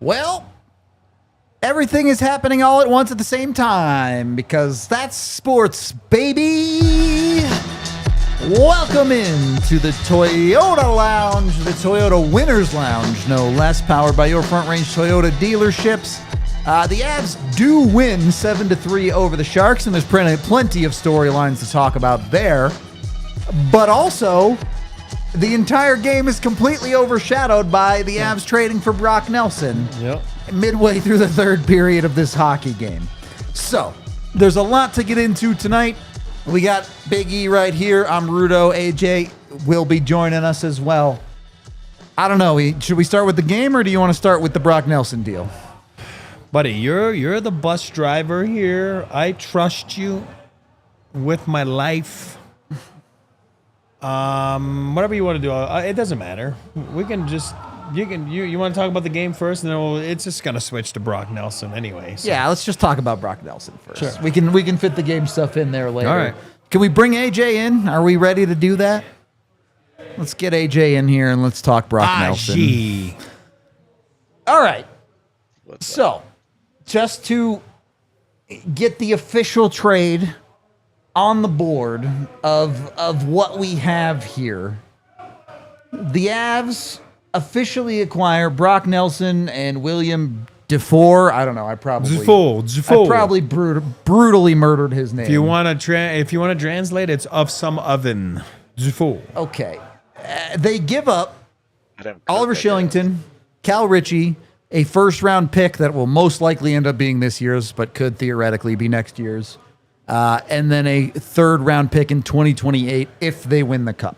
Well, everything is happening all at once at the same time because that's sports, baby. Welcome in to the Toyota Lounge, the Toyota Winners Lounge, no less, powered by your Front Range Toyota dealerships. The Avs do win 7-3 over the Sharks, and there's plenty of storylines to talk about there. But also, the entire game is completely overshadowed by the Avs trading for Brock Nelson midway through the third period of this hockey game. So, there's a lot to get into tonight. We got Big E right here. I'm Rudo. AJ will be joining us as well. I don't know. Should we start with the game, or do you want to start with the Brock Nelson deal? Buddy, you're the bus driver here. I trust you with my life. Whatever you want to do, it doesn't matter. We can just you want to talk about the game first, and then it's just gonna switch to Brock Nelson anyway. So. Yeah, let's just talk about Brock Nelson first. Sure. We can fit the game stuff in there later. All right. Can we bring AJ in? Are we ready to do that? Let's get AJ in here and let's talk Brock Nelson. Gee. All right. So, just to get the official trade on the board of what we have here, the Avs officially acquire Brock Nelson and William Dufour. I don't know. I probably brutally murdered his name. If you want to translate, it's of some oven. Dufour. Okay. They give up Oliver Shillington, Cal Ritchie, a first-round pick that will most likely end up being this year's, but could theoretically be next year's. And then a third-round pick in 2028 if they win the Cup.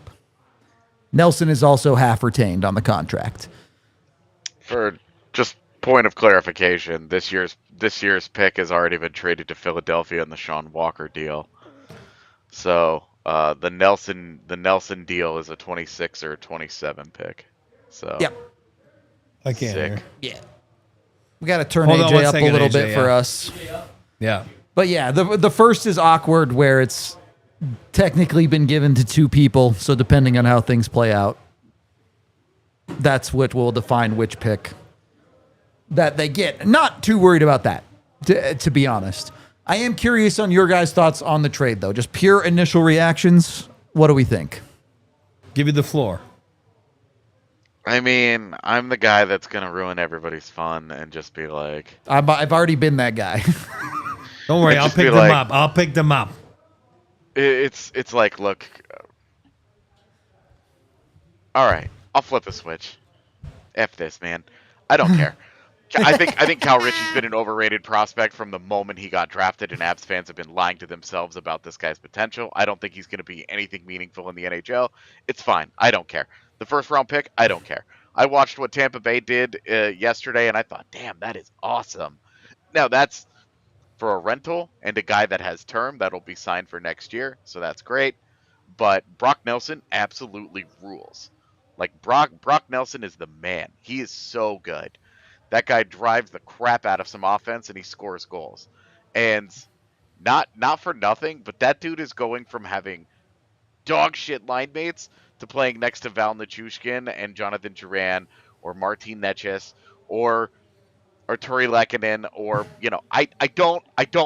Nelson is also half retained on the contract. For just point of clarification, this year's pick has already been traded to Philadelphia in the Sean Walker deal. So the Nelson deal is a 26 or 27 pick. So yep, I can't hear. Yeah, we got to turn AJ up a little bit for us. Yeah. But yeah, the first is awkward where it's technically been given to two people, so depending on how things play out, that's what will define which pick that they get. Not too worried about that, to be honest. I am curious on your guys' thoughts on the trade, though. Just pure initial reactions. What do we think? Give you the floor. I mean, I'm the guy that's going to ruin everybody's fun and just be like... I've already been that guy. Don't worry, I'll pick them up. I'll pick them up. It's like, look, all right, I'll flip a switch. F this, man. I don't care. I think Cal Ritchie's been an overrated prospect from the moment he got drafted, and Avs fans have been lying to themselves about this guy's potential. I don't think he's going to be anything meaningful in the NHL. It's fine. I don't care. The first round pick, I don't care. I watched what Tampa Bay did yesterday, and I thought, damn, that is awesome. Now, that's for a rental and a guy that has term that'll be signed for next year, so that's great. But Brock Nelson absolutely rules. Like, Brock Nelson is the man. He is so good. That guy drives the crap out of some offense and he scores goals. And not for nothing, but that dude is going from having dog shit line mates to playing next to Val Nichushkin and Jonathan Duran or Martin Necas or Turi Lehkonen, or, you know, I don't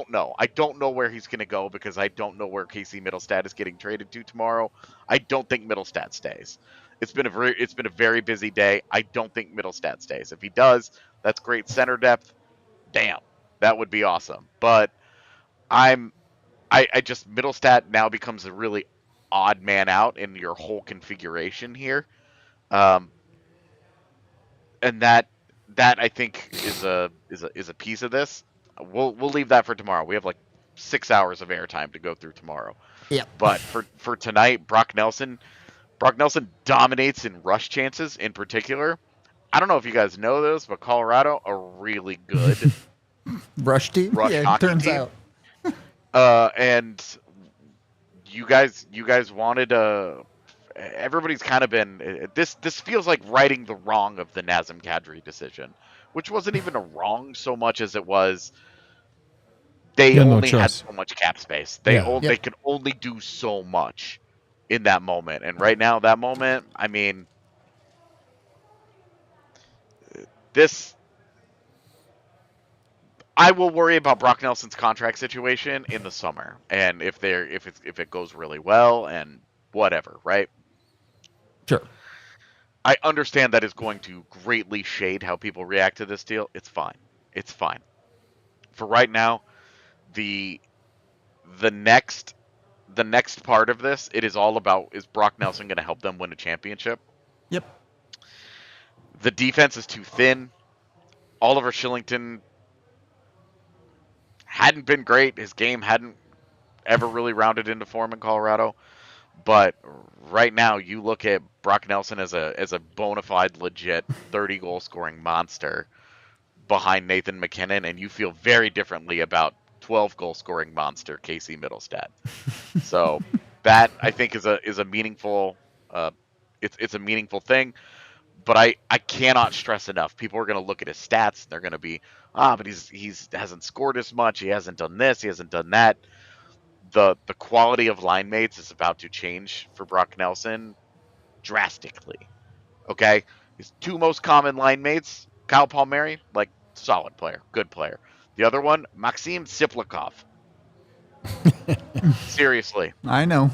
know. I don't know where he's going to go because I don't know where Casey Middlestat is getting traded to tomorrow. I don't think Middlestat stays. It's been a very busy day. I don't think Middlestat stays. If he does, that's great center depth. Damn, that would be awesome. But Middlestat now becomes a really odd man out in your whole configuration here, and that I think is a piece of this. We'll leave that for tomorrow. We have like 6 hours of airtime to go through tomorrow. Yeah. But for tonight, Brock Nelson dominates in rush chances in particular. I don't know if you guys know this, but Colorado, a really good Rush team? rush Yeah, it hockey turns team. out. And you guys wanted everybody's kind of been this feels like righting the wrong of the Nazem Kadri decision, which wasn't even a wrong so much as it was they only had so much cap space. They could only do so much in that moment. And right now, that moment, I mean, I will worry about Brock Nelson's contract situation in the summer, and if it goes really well and whatever, right? Sure. I understand that is going to greatly shade how people react to this deal. It's fine. It's fine. For right now, the next part of this, it is all about, is Brock Nelson going to help them win a championship? Yep. The defense is too thin. Oliver Shillington hadn't been great. His game hadn't ever really rounded into form in Colorado. But right now, you look at Brock Nelson as a bona fide, legit 30-goal scoring monster behind Nathan MacKinnon, and you feel very differently about 12-goal scoring monster Casey Middlestad. So that, I think, is a meaningful it's a meaningful thing. But I cannot stress enough. People are going to look at his stats and they're going to be, but he's hasn't scored as much. He hasn't done this. He hasn't done that. The quality of line mates is about to change for Brock Nelson drastically. Okay, his two most common line mates, Kyle Palmieri, like solid player, good player. The other one, Maxim Siplikov. Seriously. I know.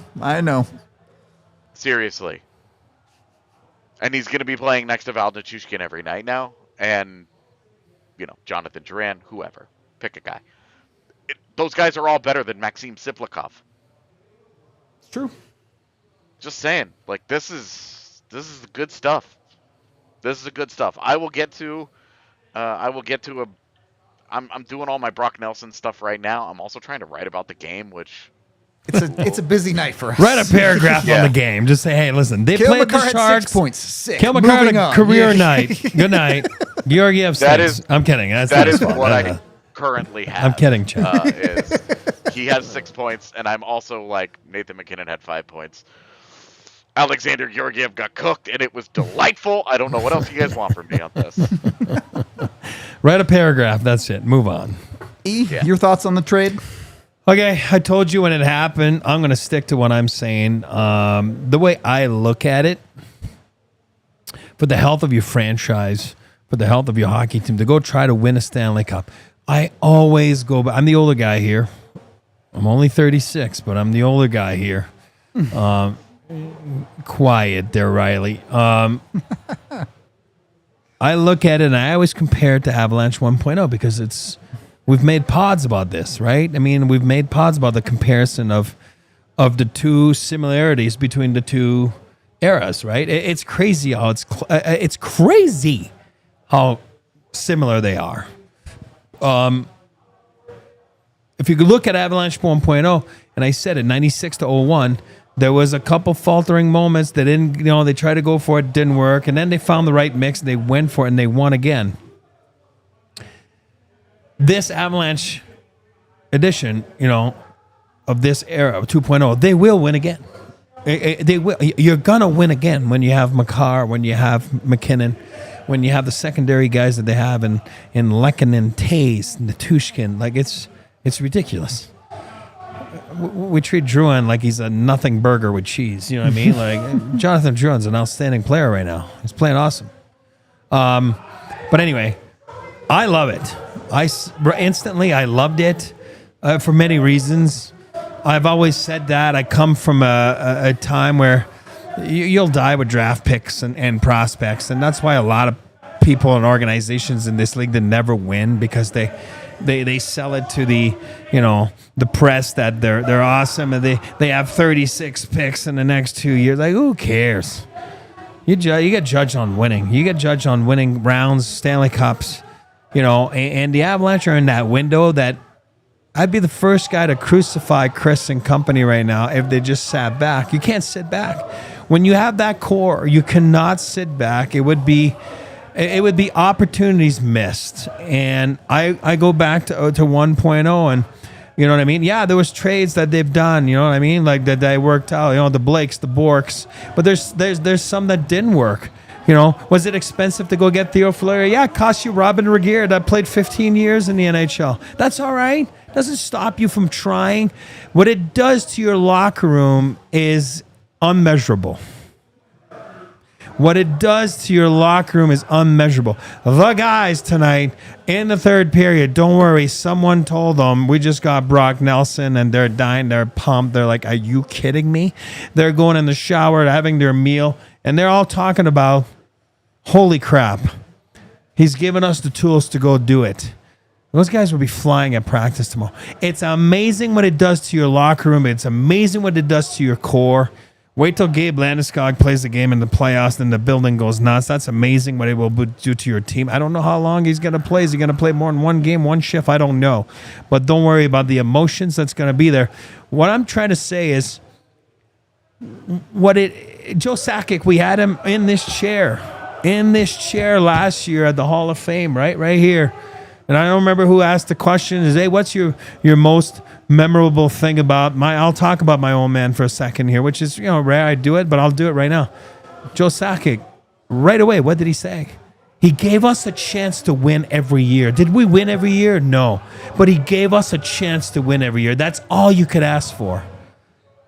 Seriously. And he's going to be playing next to Val Nichushkin every night now. And, Jonathan Duran, whoever. Pick a guy. Those guys are all better than Maxim Siplikov. It's true. Just saying. Like, this is the good stuff. This is the good stuff. I'm doing all my Brock Nelson stuff right now. I'm also trying to write about the game, which... It's a busy night for us. Write a paragraph on the game. Just say, hey, listen, they Kale played Makar the Sharks. 6 points. Sick. Kale Makar had a career night. Good night. Georgiev 6. I'm kidding. That is what I currently have. I'm kidding, Chuck. He has 6 points, and I'm also like Nathan MacKinnon had 5 points. Alexander Georgiev got cooked, and it was delightful. I don't know what else you guys want from me on this. Write a paragraph. That's it. Move on. Your thoughts on the trade? Okay, I told you when it happened. I'm going to stick to what I'm saying. The way I look at it, for the health of your franchise, for the health of your hockey team, to go try to win a Stanley Cup, I always go back. I'm the older guy here. I'm only 36, but I'm the older guy here. Quiet there, Riley. I look at it and I always compare it to Avalanche 1.0 because we've made pods about this, right? I mean, we've made pods about the comparison of the two similarities between the two eras, right? It's crazy how it's crazy how similar they are. If you could look at Avalanche 1.0, and I said it, 96 to 01, there was a couple faltering moments that didn't, they tried to go for it, didn't work, and then they found the right mix, and they went for it, and they won again. This Avalanche edition, of this era of 2.0, they will win again. They will. You're gonna win again when you have Makar, when you have MacKinnon, when you have the secondary guys that they have in Lehkonen, Tays, Nichushkin. Like it's ridiculous. We treat Drouin like he's a nothing burger with cheese. You know what I mean? Like Jonathan Drouin's an outstanding player right now. He's playing awesome. But anyway, I love it. I loved it for many reasons. I've always said that. I come from a time where you'll die with draft picks and prospects, and that's why a lot of people and organizations in this league that never win because they sell it to the press that they're awesome and they have 36 picks in the next 2 years. Like, who cares? You get judged on winning. You get judged on winning rounds, Stanley Cups, and the Avalanche are in that window that I'd be the first guy to crucify Chris and company right now if they just sat back. You can't sit back. When you have that core, you cannot sit back. It would be it would be opportunities missed. And I go back to 1.0 and, you know what I mean? Yeah, there was trades that they've done, you know what I mean? Like that they worked out, you know, the Blakes, the Borks. But there's some that didn't work. You know, was it expensive to go get Theo Fleury? Yeah, it cost you Robin Regehr that played 15 years in the NHL. That's all right. Doesn't stop you from trying. What it does to your locker room is unmeasurable. What it does to your locker room is unmeasurable. The guys tonight in the third period, don't worry, someone told them we just got Brock Nelson and they're dying, they're pumped. They're like, are you kidding me? They're going in the shower, having their meal, and they're all talking about, holy crap, he's given us the tools to go do it. Those guys will be flying at practice tomorrow. It's amazing what it does to your locker room. It's amazing what it does to your core. Wait till Gabe Landeskog plays the game in the playoffs, and the building goes nuts. That's amazing what it will do to your team. I don't know how long he's going to play. Is he going to play more than one game, one shift? I don't know. But don't worry about the emotions that's going to be there. What I'm trying to say is, Joe Sakic, we had him in this chair last year at the Hall of Fame, right here. And I don't remember who asked the question is, hey, what's your most memorable thing about I'll talk about my old man for a second here, which is, rare I do it, but I'll do it right now. Joe Sakic, right away, what did he say? He gave us a chance to win every year. Did we win every year? No. But he gave us a chance to win every year. That's all you could ask for.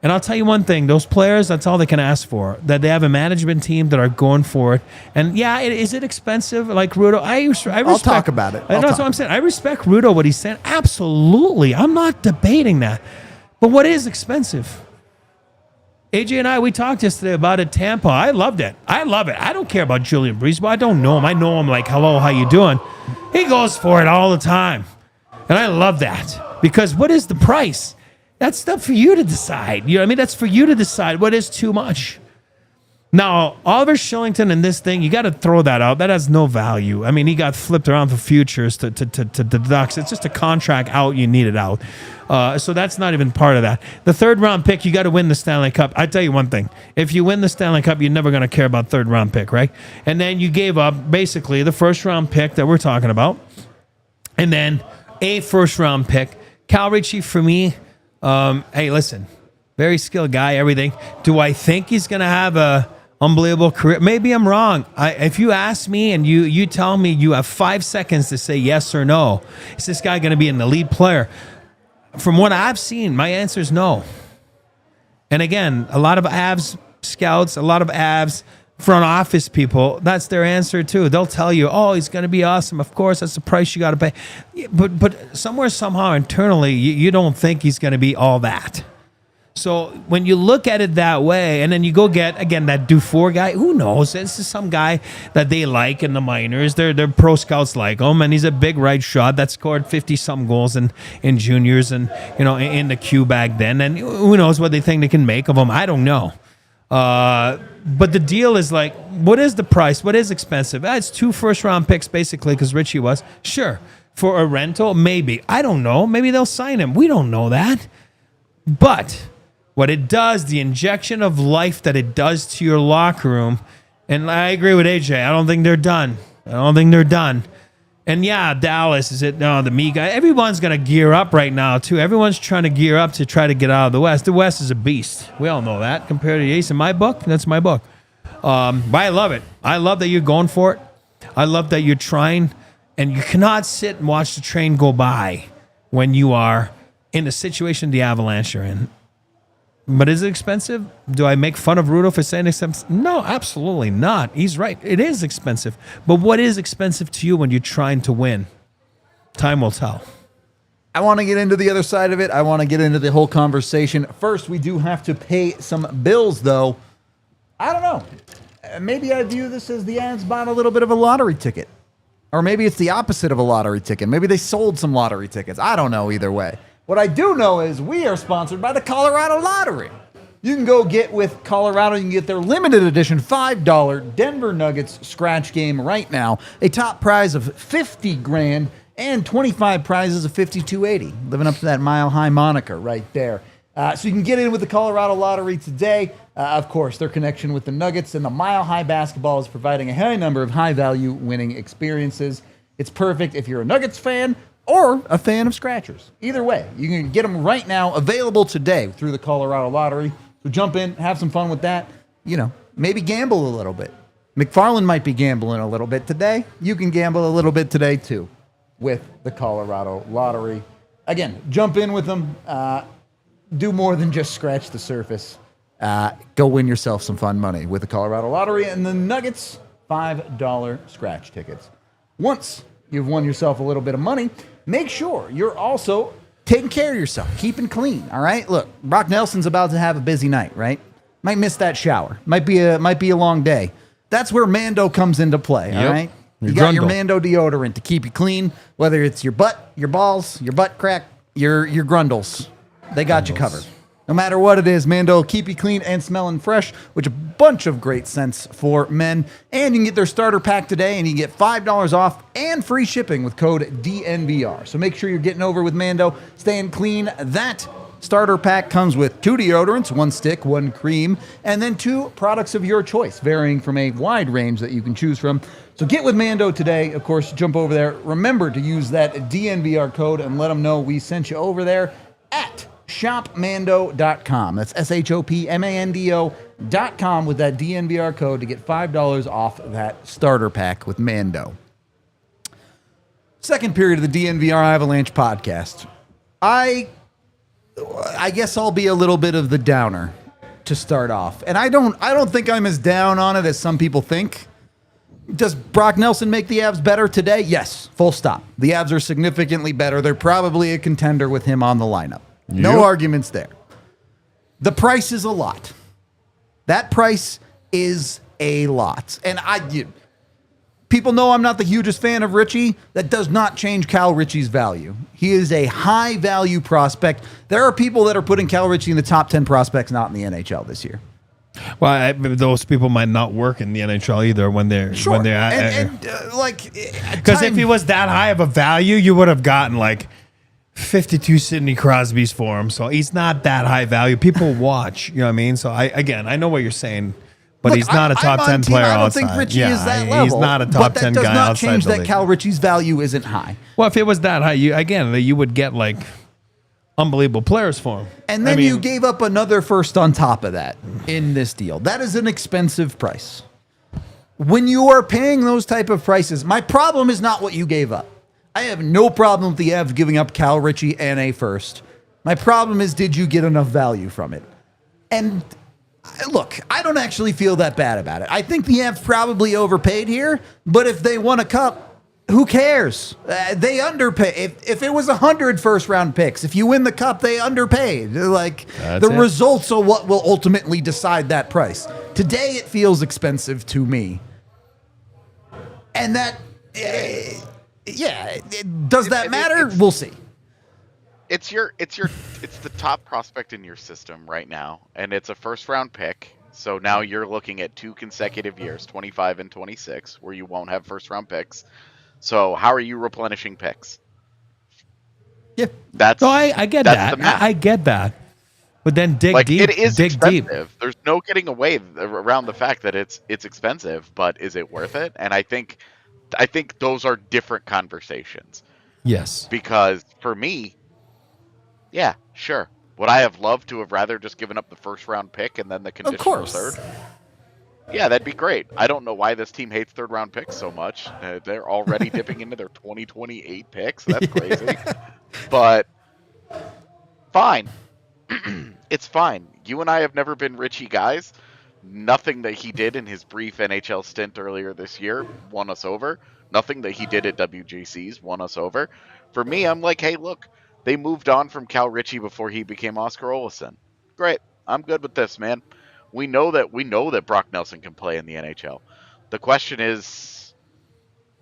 And I'll tell you one thing, those players, that's all they can ask for, that they have a management team that are going for it. And yeah, is it expensive? Like Rudo, I respect. I'll talk about it. That's what I'm saying. I respect Rudo, what he's saying. Absolutely. I'm not debating that. But what is expensive? AJ and we talked yesterday about it, Tampa. I loved it. I love it. I don't care about Julian Breezeball. I don't know him. I know him like, hello, how you doing? He goes for it all the time. And I love that. Because what is the price? That's stuff for you to decide. You know what I mean? That's for you to decide what is too much. Now, Oliver Shillington and this thing, you got to throw that out. That has no value. I mean, he got flipped around for futures to the Ducks. It's just a contract out. You need it out. So that's not even part of that. The third-round pick, you got to win the Stanley Cup. I tell you one thing. If you win the Stanley Cup, you're never going to care about third-round pick, right? And then you gave up, basically, the first-round pick that we're talking about. And then a first-round pick. Cal Ritchie, for me, hey, listen, very skilled guy, everything. Do I think he's going to have a unbelievable career? Maybe I'm wrong. If you ask me and you tell me you have 5 seconds to say yes or no, is this guy going to be an elite player? From what I've seen, my answer is no. And again, a lot of Avs scouts, a lot of Avs front office people, that's their answer too. They'll tell you, oh, he's going to be awesome. Of course, that's the price you got to pay. But somewhere, somehow, internally, you don't think he's going to be all that. So when you look at it that way, and then you go get, again, that Dufour guy, who knows? This is some guy that they like in the minors. Their pro scouts like him, and he's a big right shot that scored 50-some goals in juniors and, in the Q back then. And who knows what they think they can make of him. I don't know. But the deal is like, what is the price? What is expensive? It's 2 first-round picks, basically, because Richie was. Sure. For a rental, maybe. I don't know. Maybe they'll sign him. We don't know that. But what it does, the injection of life that it does to your locker room, and I agree with AJ. I don't think they're done. And yeah, Dallas, is it? No, the me guy. Everyone's going to gear up right now, too. Everyone's trying to gear up to try to get out of the West. The West is a beast. We all know that. Compared to the East, in my book, that's my book. But I love it. I love that you're going for it. I love that you're trying. And you cannot sit and watch the train go by when you are in the situation the Avalanche are in. But is it expensive? Do I make fun of Rudo for saying expensive? No, absolutely not. He's right. It is expensive. But what is expensive to you when you're trying to win? Time will tell. I want to get into the other side of it. I want to get into the whole conversation. First, we do have to pay some bills, though. I don't know. Maybe I view this as the Avs bought a little bit of a lottery ticket. Or maybe it's the opposite of a lottery ticket. Maybe they sold some lottery tickets. I don't know either way. What I do know is we are sponsored by the Colorado Lottery. You can go get with Colorado. You can get their limited edition $5 Denver Nuggets scratch game right now. A top prize of $50,000 and 25 prizes of $5,280. Living up to that mile high moniker right there. So you can get in with the Colorado Lottery today. Of course, their connection with the Nuggets and the Mile High basketball is providing a high number of high-value winning experiences. It's perfect if you're a Nuggets fan or a fan of scratchers. Either way, you can get them right now, available today through the Colorado Lottery. So jump in, have some fun with that. You know, maybe gamble a little bit. McFarland might be gambling a little bit today. You can gamble a little bit today, too, with the Colorado Lottery. Again, jump in with them. Do more than just scratch the surface. Go win yourself some fun money with the Colorado Lottery and the Nuggets $5 scratch tickets. Once you've won yourself a little bit of money, make sure you're also taking care of yourself, keeping clean, all right? Look, Brock Nelson's about to have a busy night, right? Might miss that shower. Might be a long day. That's where Mando comes into play, all right? You got your Mando deodorant to keep you clean, whether it's your butt, your balls, your butt crack, your grundles. They got you covered. No matter what it is, Mando will keep you clean and smelling fresh, which a bunch of great scents for men. And you can get their starter pack today, and you can get $5 off and free shipping with code DNVR. So make sure you're getting over with Mando, staying clean. That starter pack comes with 2 deodorants, 1 stick, 1 cream, and then 2 products of your choice, varying from a wide range that you can choose from. So get with Mando today. Of course, jump over there. Remember to use that DNVR code and let them know we sent you over there at shopmando.com. That's SHOPMANDO.com with that DNVR code to get $5 off that starter pack with Mando. Second period of the DNVR Avalanche podcast. I guess I'll be a little bit of the downer to start off. And I don't think I'm as down on it as some people think. Does Brock Nelson make the Avs better today? Yes, full stop. The Avs are significantly better. They're probably a contender with him on the lineup. No arguments there. The price is a lot. That price is a lot. And people know I'm not the hugest fan of Ritchie. That does not change Cal Ritchie's value. He is a high value prospect. There are people that are putting Cal Ritchie in the top 10 prospects not in the NHL this year. Well, those people might not work in the NHL either when they're because if he was that high of a value, you would have gotten like 52 Sidney Crosby's for him. So he's not that high value. People watch, you know what I mean? So I know what you're saying, but he's not a top 10 player outside. I don't think Ritchie is that level. He's not a top 10 guy outside. But that does not change that Cal Ritchie's value isn't high. Well, if it was that high, you would get like unbelievable players for him. And then you gave up another first on top of that in this deal. That is an expensive price. When you are paying those type of prices, my problem is not what you gave up. I have no problem with the Avs giving up Cal Ritchie and a first. My problem is, did you get enough value from it? And look, I don't actually feel that bad about it. I think the Avs probably overpaid here, but if they won a cup, who cares? They underpay. If it was 100 first-round picks, if you win the cup, they underpaid. Results are what will ultimately decide that price. Today, it feels expensive to me. And that... does that matter? We'll see. It's the top prospect in your system right now, and it's a first round pick. So now you're looking at 2 consecutive years, 25 and 26, where you won't have first round picks. So how are you replenishing picks? Yeah, I get that. I get that. But then dig deep. It is expensive. Deep. There's no getting away around the fact that it's expensive, but is it worth it? And I think those are different conversations. Yes. Because for me, yeah, sure. Would I have loved to have rather just given up the first round pick and then the conditional third? Yeah, that'd be great. I don't know why this team hates third round picks so much. They're already dipping into their 2028 picks. That's crazy. But fine. It's fine. You and I have never been Ritchie guys. Nothing that he did in his brief NHL stint earlier this year won us over. Nothing that he did at WGCs won us over. For me, I'm like, hey, look, they moved on from Cal Ritchie before he became Oscar Olesen. Great. I'm good with this, man. We know that Brock Nelson can play in the NHL. The question is,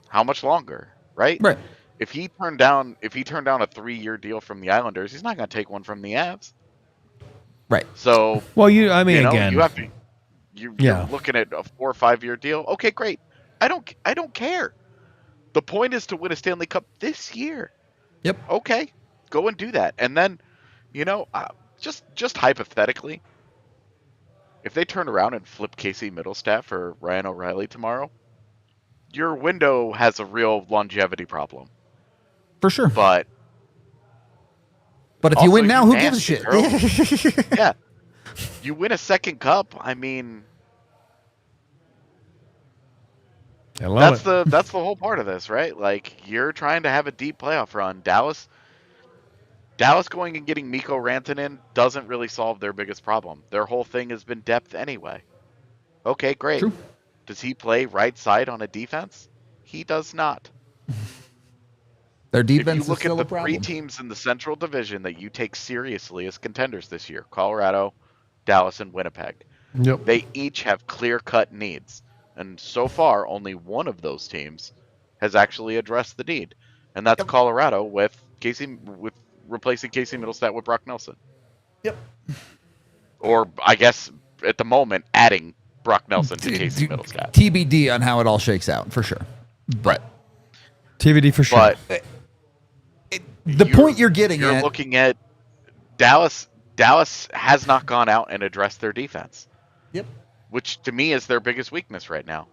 how much longer, right? Right. If he turned down a 3-year deal from the Islanders, he's not going to take one from the Avs. Right. So, again, you have to. You're looking at a 4 or 5 year deal. Okay, great. I don't care. The point is to win a Stanley Cup this year. Yep. Okay, go and do that, and then, just hypothetically, if they turn around and flip Casey Middlestat for Ryan O'Reilly tomorrow, your window has a real longevity problem. For sure. But if you win now, who gives a shit? Yeah. You win a second cup, I mean, I love it. that's the whole part of this, right? Like, you're trying to have a deep playoff run. Dallas going and getting Mikko Rantanen doesn't really solve their biggest problem. Their whole thing has been depth anyway. Okay, great. True. Does he play right side on a defense? He does not. Their If defense you is look still at a the problem. 3 teams in the Central Division that you take seriously as contenders this year, Colorado, Dallas, and Winnipeg, Yep. they each have clear-cut needs. And so far, only one of those teams has actually addressed the need. And that's Colorado with replacing Casey Middlestat with Brock Nelson. Yep. Or, I guess, at the moment, adding Brock Nelson to Casey Middlestat. TBD on how it all shakes out, for sure. But TVD for sure. But the point you're getting you're at... looking at Dallas. Dallas has not gone out and addressed their defense. Yep. Which, to me, is their biggest weakness right now.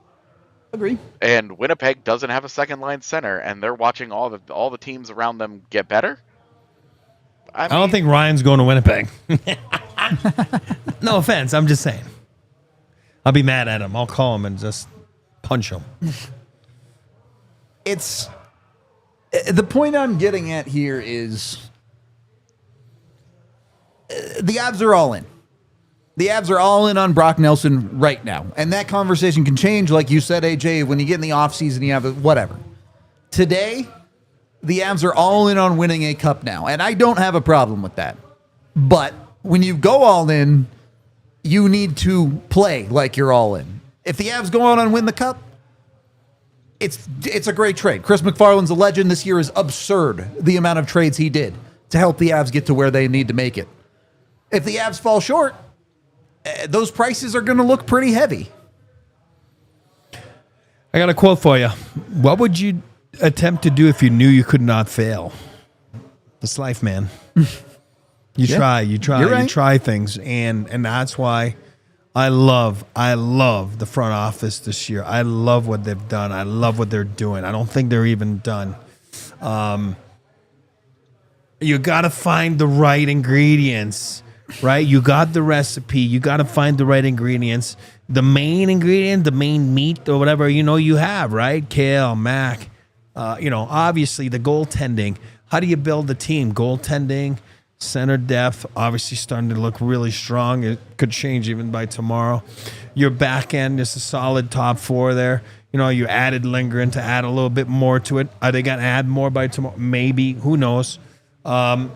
Agree. And Winnipeg doesn't have a second-line center, and they're watching all the teams around them get better. I don't think Ryan's going to Winnipeg. No offense. I'm just saying. I'll be mad at him. I'll call him and just punch him. It's... The point I'm getting at here is... the Avs are all in. The Avs are all in on Brock Nelson right now. And that conversation can change, like you said, AJ, when you get in the offseason, you have whatever. Today, the Avs are all in on winning a cup now. And I don't have a problem with that. But when you go all in, you need to play like you're all in. If the Avs go out and win the cup, it's a great trade. Chris McFarland's a legend. This year is absurd, the amount of trades he did to help the Avs get to where they need to make it. If the Avs fall short, those prices are going to look pretty heavy. I got a quote for you. What would you attempt to do if you knew you could not fail? It's life, man. You try things, and that's why I love the front office this year. I love what they've done. I love what they're doing. I don't think they're even done. You got to find the right ingredients, right? You got the recipe. You got to find the right ingredients. The main ingredient, the main meat or whatever, you have, right? Kale, mac, obviously the goaltending. How do you build the team? Goaltending, center depth, obviously starting to look really strong. It could change even by tomorrow. Your back end is a solid top 4 there. You added Lindgren to add a little bit more to it. Are they going to add more by tomorrow? Maybe. Who knows? I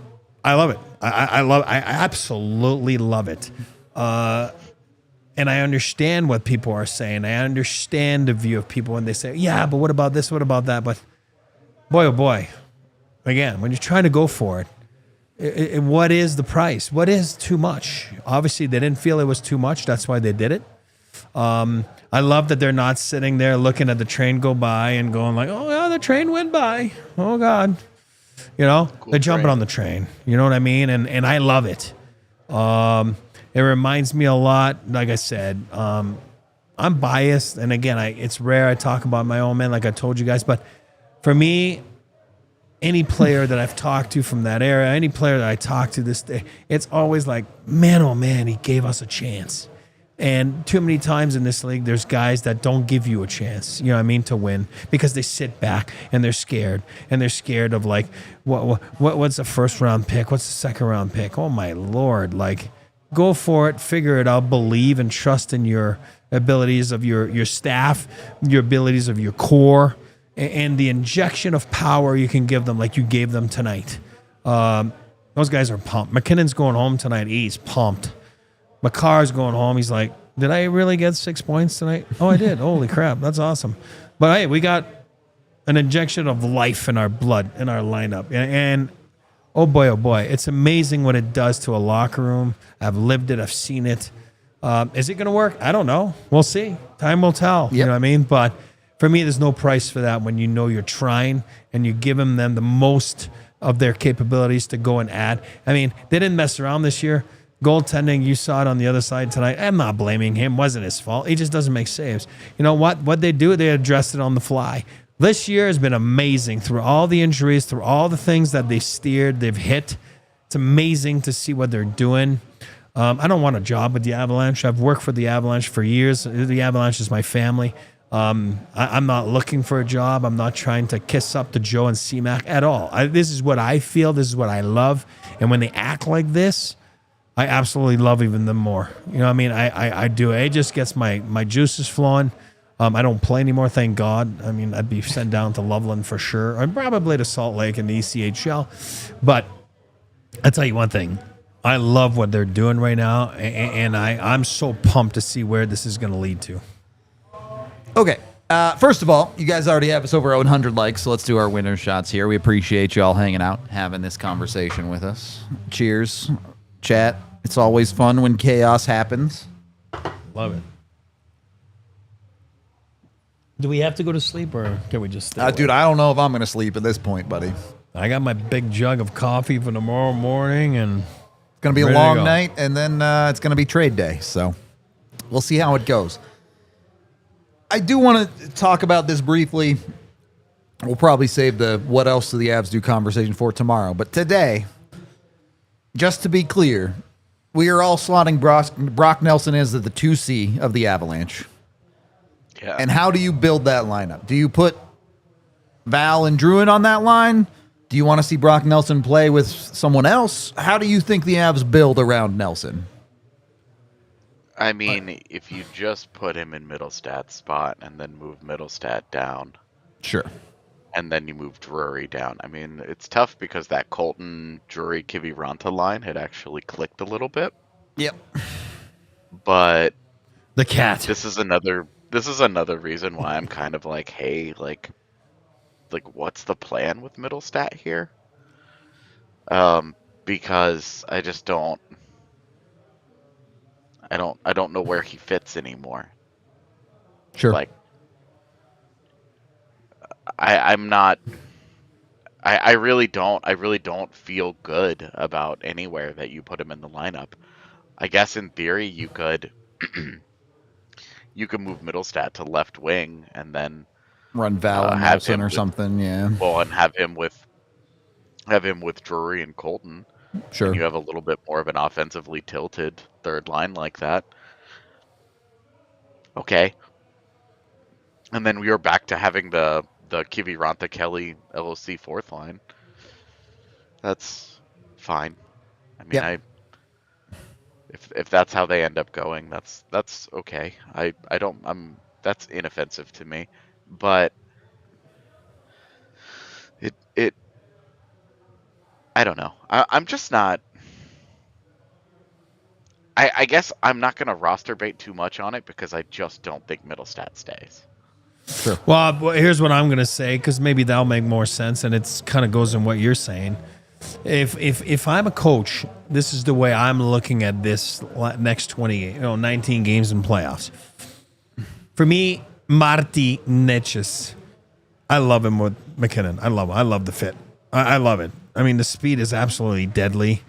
love it. I absolutely love it. And I understand what people are saying. I understand the view of people when they say, yeah, but what about this? What about that? But boy, oh boy, again, when you're trying to go for it, what is the price? What is too much? Obviously, they didn't feel it was too much. That's why they did it. I love that they're not sitting there looking at the train go by and going like, oh, yeah, the train went by. Oh, God. Cool they're jumping train. on the train. You know what I mean? And I love it. It reminds me a lot, like I said, I'm biased. And again, it's rare I talk about my own man, like I told you guys. But for me, any player that I've talked to from that era, any player that I talk to this day, it's always like, man, oh man, he gave us a chance. And too many times in this league, there's guys that don't give you a chance, to win because they sit back and they're scared. And they're scared of like, what's the first round pick? What's the second round pick? Oh my Lord. Like, go for it, figure it out, believe and trust in your abilities of your staff, your abilities of your core, and the injection of power you can give them like you gave them tonight. Those guys are pumped. McKinnon's going home tonight. He's pumped. Makar's going home. He's like, did I really get 6 points tonight? Oh, I did. Holy crap. That's awesome. But hey, we got an injection of life in our blood, in our lineup. And oh boy, it's amazing what it does to a locker room. I've lived it. I've seen it. Is it going to work? I don't know. We'll see. Time will tell. Yep. You know what I mean? But for me, there's no price for that when you're trying and you give them the most of their capabilities to go and add. I mean, they didn't mess around this year. Goaltending, you saw it on the other side tonight. I'm not blaming him. Wasn't his fault. He just doesn't make saves. You know what? What they do, they addressed it on the fly. This year has been amazing through all the injuries, through all the things that they've steered, they've hit. It's amazing to see what they're doing. I don't want a job with the Avalanche. I've worked for the Avalanche for years. The Avalanche is my family. I'm not looking for a job. I'm not trying to kiss up to Joe and C-Mac at all. This is what I feel. This is what I love. And when they act like this, I absolutely love even them more. You know what I mean? I do. It just gets my juices flowing. I don't play anymore, thank God. I mean, I'd be sent down to Loveland for sure. I'd probably to Salt Lake in the ECHL. But I'll tell you one thing. I love what they're doing right now, and I'm so pumped to see where this is going to lead to. Okay. First of all, you guys already have us over 100 likes, so let's do our winner shots here. We appreciate you all hanging out, having this conversation with us. Cheers, chat. It's always fun when chaos happens. Love it. Do we have to go to sleep, or can we just stay dude, I don't know if I'm going to sleep at this point, buddy. I got my big jug of coffee for tomorrow morning, and it's going to be a long night, and then it's going to be trade day, so we'll see how it goes. I do want to talk about this briefly. We'll probably save the what else do the Avs do conversation for tomorrow, but today, just to be clear, we are all slotting Brock Nelson as the 2C of the Avalanche. Yeah. And how do you build that lineup? Do you put Val and Druin on that line? Do you want to see Brock Nelson play with someone else? How do you think the Avs build around Nelson? I mean, if you just put him in Middlestad's spot and then move Middlestad down. Sure. And then you move Drury down. I mean, it's tough because that Colton, Drury, Kiviranta line had actually clicked a little bit. Yep. But the cat. This is another reason why I'm kind of like, hey, like what's the plan with Middlestat here? Because I just don't know where he fits anymore. Sure. Like I really don't feel good about anywhere that you put him in the lineup. I guess in theory you could move Middlestat to left wing and then run Val and Nelson or something, yeah. Well, and have him with Drury and Colton. Sure. And you have a little bit more of an offensively tilted third line like that. Okay. And then we are back to having the Kiviranta Kelly LOC fourth line. That's fine. I mean, yep. If that's how they end up going, that's okay. That's inoffensive to me. But it I don't know. I'm just not. I guess I'm not going to roster bait too much on it because I just don't think Middlestat stays. Sure. Well, here's what I'm going to say because maybe that'll make more sense, and it's kind of goes in what you're saying. If I'm a coach, this is the way I'm looking at this next 19 games in playoffs. For me, Marty Netjes, I love him with McKinnon. I love the fit. I love it. I mean, the speed is absolutely deadly.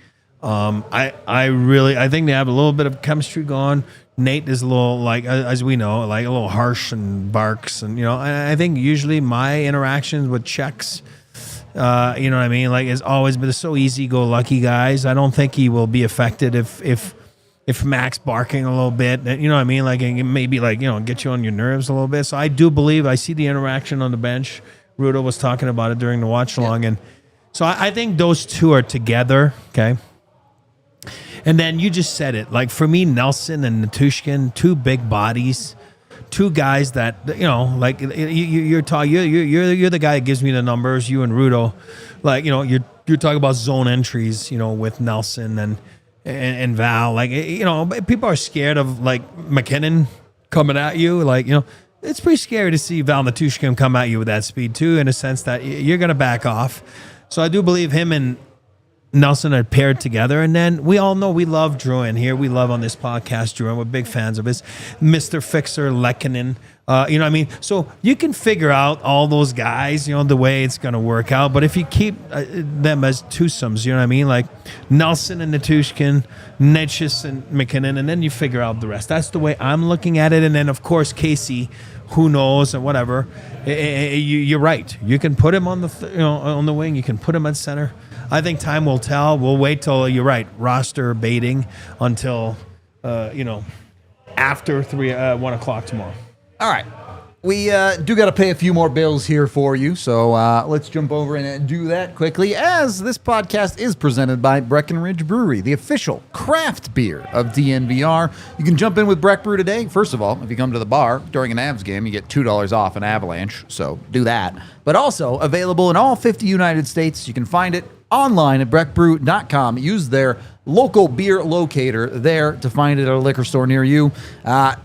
I think they have a little bit of chemistry going. Nate is a little, like, as we know, like a little harsh and barks. And, I think usually my interactions with Czechs, you know what I mean? Like, it's always been so easy-go-lucky guys. I don't think he will be affected if Mac's barking a little bit. You know what I mean? Like, maybe, like, get you on your nerves a little bit. So I do believe I see the interaction on the bench. Rudo was talking about it during the watch-along. Yeah. And so I think those two are together, okay? And then you just said it. Like, for me, Nelson and Natushkin, two big bodies, two guys that, like, you're the guy that gives me the numbers, you and Rudo. Like, you're talking about zone entries, with Nelson and Val. Like, people are scared of, like, McKinnon coming at you. Like, it's pretty scary to see Val Natushkin come at you with that speed, too, in a sense that you're going to back off. So I do believe him and Nelson are paired together. And then we all know we love Druin here. We love on this podcast Druin. We're big fans of his. Mr. Fixer, Lehkonen. You know what I mean? So you can figure out all those guys, you know, the way it's going to work out. But if you keep them as twosomes, you know what I mean? Like Nelson and Natushkin, Netchis and McKinnon, and then you figure out the rest. That's the way I'm looking at it. And then, of course, Casey, who knows, and whatever. You're right. You can put him on the on the wing. You can put him at center. I think time will tell. We'll wait till, you're right, roster baiting until, after 1 o'clock tomorrow. All right. We do got to pay a few more bills here for you, so let's jump over and do that quickly, as this podcast is presented by Breckenridge Brewery, the official craft beer of DNVR. You can jump in with Breck Brew today. First of all, if you come to the bar during an Avs game, you get $2 off an Avalanche, so do that. But also available in all 50 United States. You can find it online at breckbrew.com. Use their local beer locator there to find it at a liquor store near you.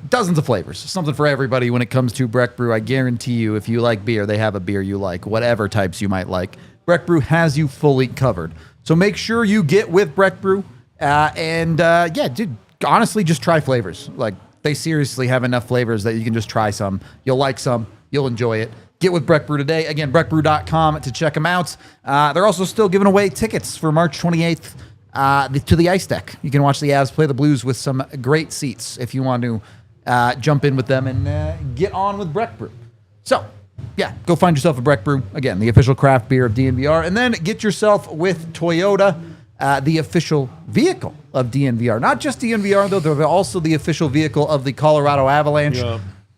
Dozens of flavors. Something for everybody when it comes to Breck Brew. I guarantee you, if you like beer, they have a beer you like, whatever types you might like. Breck Brew has you fully covered. So make sure you get with Breck Brew. Dude, honestly, just try flavors. Like, they seriously have enough flavors that you can just try some. You'll like some. You'll enjoy it. Get with Breck Brew today. Again, breckbrew.com to check them out. They're also still giving away tickets for March 28th to the Ice Deck. You can watch the Avs play the Blues with some great seats if you want to jump in with them and get on with Breck Brew. So, yeah, go find yourself a Breck Brew. Again, the official craft beer of DNVR. And then get yourself with Toyota, the official vehicle of DNVR. Not just DNVR, though. They're also the official vehicle of the Colorado Avalanche.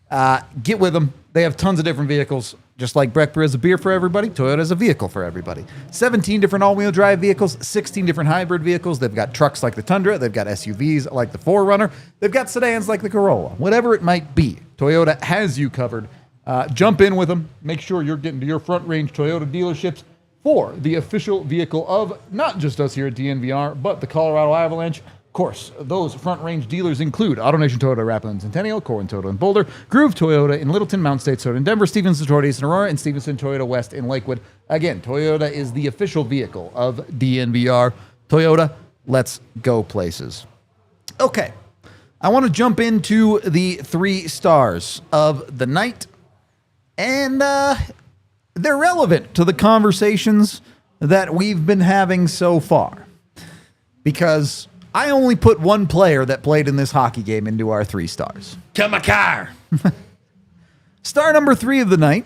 Yeah. Get with them. They have tons of different vehicles. Just like Breck Brew is a beer for everybody, Toyota is a vehicle for everybody. 17 different all-wheel drive vehicles, 16 different hybrid vehicles. They've got trucks like the Tundra. They've got SUVs like the 4Runner. They've got sedans like the Corolla. Whatever it might be, Toyota has you covered. Jump in with them. Make sure you're getting to your front-range Toyota dealerships for the official vehicle of not just us here at DNVR, but the Colorado Avalanche. Of course, those front-range dealers include AutoNation Toyota, Rapidan, Centennial, Corwin Toyota in Boulder, Groove Toyota in Littleton, Mount State Toyota in Denver, Stevenson Toyota East in Aurora, and Stevenson Toyota West in Lakewood. Again, Toyota is the official vehicle of DNVR. Toyota, let's go places. Okay, I want to jump into the 3 stars of the night, and they're relevant to the conversations that we've been having so far, because I only put one player that played in this hockey game into our 3 stars. Makar. Star number 3 of the night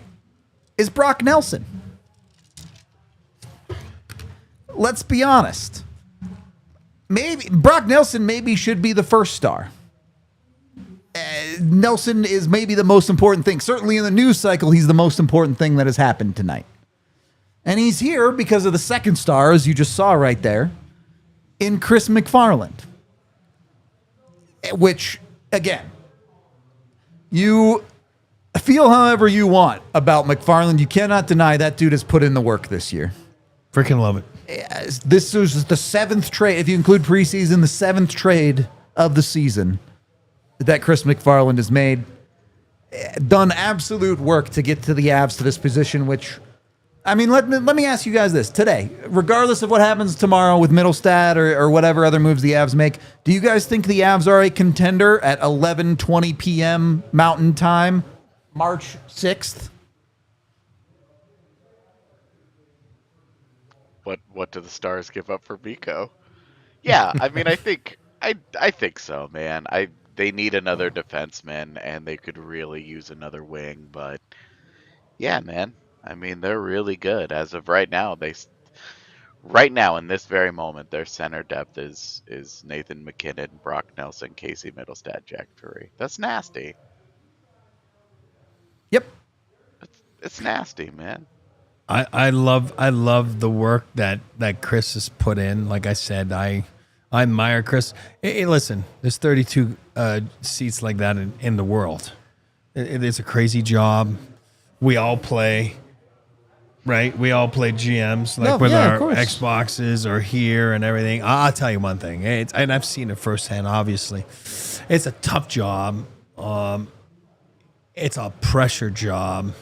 is Brock Nelson. Let's be honest. Maybe Brock Nelson should be the first star. Nelson is maybe the most important thing. Certainly in the news cycle, he's the most important thing that has happened tonight. And he's here because of the second star, as you just saw right there, in Chris McFarland. Which, again, you feel however you want about McFarland. You cannot deny that dude has put in the work this year. Freaking love it. This is the 7th trade, if you include preseason, the 7th trade of the season that Chris McFarland has made. Done absolute work to get to the Avs to this position, which, I mean, let me ask you guys this. Today, regardless of what happens tomorrow with Middlestad or whatever other moves the Avs make, do you guys think the Avs are a contender at 11:20 p.m. Mountain Time, March 6th? What do the Stars give up for Mikko? Yeah, I mean, I think so, man. They need another defenseman, and they could really use another wing. But yeah, man. I mean, they're really good as of right now. Right now in this very moment, their center depth is Nathan McKinnon, Brock Nelson, Casey Middlestad, Jack Drury. That's nasty. Yep, it's nasty, man. I love the work that Chris has put in. Like I said, I admire Chris. Hey, listen, there's 32 seats like that in the world. It's a crazy job. We all play, right? We all play GMs, like with our Xboxes or here and everything. I'll tell you one thing, and I've seen it firsthand, obviously. It's a tough job. It's a pressure job.